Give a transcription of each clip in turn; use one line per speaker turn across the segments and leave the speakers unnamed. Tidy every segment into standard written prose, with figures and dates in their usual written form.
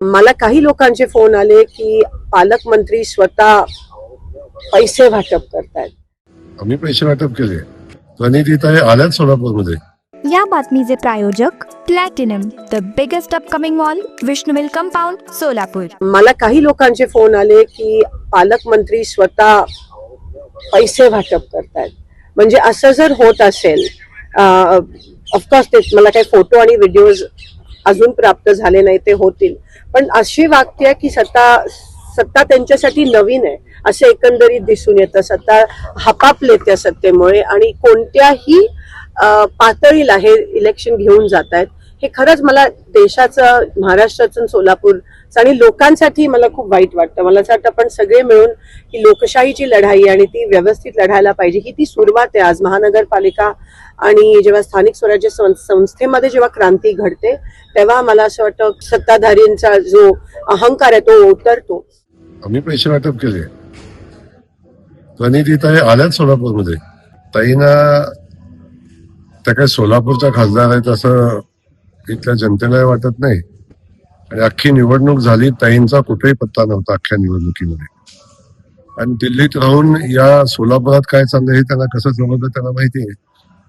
मला काही लोकांचे फोन आले की पालकमंत्री स्वतः पैसे वाटप करतायत.
आम्ही पैसे वाटप केले. प्रणितीताई आल्यात सोलापूरमध्ये.
या बातमीचे प्रायोजक platinum, the biggest upcoming mall, Vishnuvil compound, Solapur.
मला काही लोकांचे फोन आले की पालकमंत्री स्वतः पैसे वाटप करतायत. म्हणजे असं जर होत असेल, ऑफकोर्स ते मला काही फोटो आणि व्हिडिओज अजून प्राप्त झाले नाही, ते होतील, पण अशी वाक्य की सत्ता त्यांच्यासाठी नवीन आहे असं एकंदरीत दिसून येतं. सत्ता हपापले त्या सत्तेमुळे आणि कोणत्याही पातळीला हे इलेक्शन घेऊन जात आहेत. हे खरंच मला देशाचं, महाराष्ट्राचं, सोलापूरचं आणि लोकांसाठी मला खूप वाईट वाटतं. मला असं वाटतं आपण सगळे मिळून ही लोकशाहीची लढाई आणि ती व्यवस्थित लढायला पाहिजे. ही ती सुरुवात आहे. आज महानगरपालिका आणि जेव्हा स्थानिक स्वराज्य संस्थेमध्ये जेव्हा क्रांती घडते तेव्हा मला असं वाटतं सत्ताधारींचा जो अहंकार आहे तो उतरतो.
आम्ही पैसे वाटप केले. प्रणितीताई आल्यात सोलापूरमध्ये. ताईंना त्या काही सोलापूरच्या खासदार आहेत असं इथल्या जनतेला वाटत नाही. आणि अख्खी निवडणूक झाली, ताईंचा कुठेही पत्ता नव्हता अख्ख्या निवडणुकीमध्ये. आणि दिल्लीत राहून या सोलापुरात काय चाललंय हे त्यांना कसं समजलं त्यांना माहिती आहे.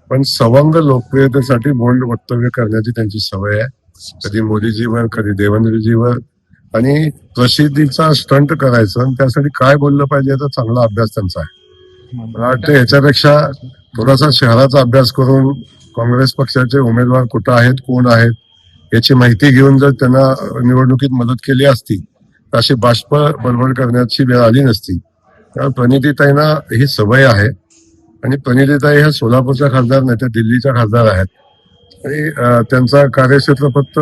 पण सवंग लोकप्रियतेसाठी बोल्ड वक्तव्य करण्याची त्यांची सवय आहे. कधी मोदीजीवर, कधी देवेंद्रजीवर, आणि प्रसिद्धीचा स्टंट करायचं आणि त्यासाठी काय बोललं पाहिजे याचा चांगला अभ्यास त्यांचा आहे. मला वाटतं याच्यापेक्षा थोडासा शहराचा अभ्यास करून काँग्रेस पक्षाचे उमेदवार कुठं आहेत, कोण आहेत याची माहिती घेऊन जर त्यांना निवडणुकीत मदत केली असती तर अशी बाष्प बडबड करण्याची वेळ आली नसती. त्यामुळे प्रणितीताईंना ही सवय आहे. आणि प्रणितीताई ह्या सोलापूरच्या खासदार नाही, त्या दिल्लीच्या खासदार आहेत. आणि त्यांचा कार्यक्षेत्र फक्त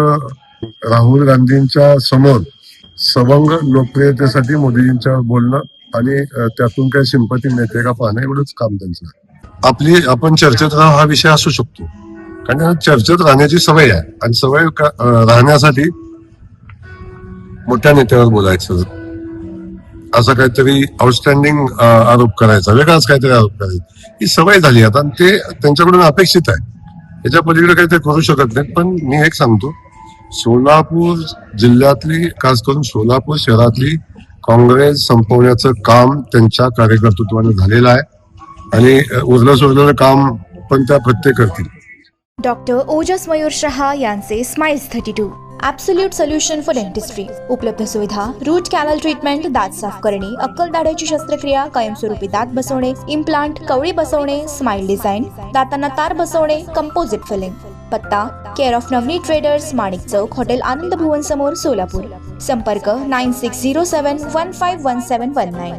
राहुल गांधींच्या समोर सवंग लोकप्रियतेसाठी मोदीजींच्यावर बोलणं आणि त्यातून काही सिंपती मिळते का पाहणं एवढंच काम त्यांचं. आपण चर्चेत राहू हा विषय असू शकतो, कारण त्यांना चर्चेत राहण्याची सवय आहे. आणि सवय राहण्यासाठी मोठ्या नेत्यावर बोलायचं, असं काहीतरी आउटस्टँडिंग आरोप करायचा, वेगळाच काहीतरी आरोप करायचा, ही सवय झाली आता. आणि ते त्यांच्याकडून अपेक्षित आहे. याच्या पलीकडे काही ते करू शकत नाहीत. पण मी एक सांगतो, सोलापूर जिल्ह्यातली, खास करून सोलापूर शहरातली काँग्रेस संपवण्याचं काम त्यांच्या कार्यकर्तृत्वाने झालेलं आहे. आणि उरलं सोडलेलं काम पण त्या प्रत्येक करतील.
डॉक्टर ओजस मयूर शहा यांचे smiles 32 absolute solution for dentistry. उपलब्ध सुविधा: रूट कॅनल ट्रीटमेंट, दात साफ करणे, अक्कल दाढीची शस्त्रक्रिया, कायमस्वरूपी दात बसवणे, इम्प्लांट, कवळी बसवणे, स्माइल डिझाईन, दातांना तार बसवणे, कंपोजिट फिलिंग. पत्ता: care of Navneet traders, Manik Chowk, hotel Anand Bhuvan समोर, सोलापूर. संपर्क: 9607151719.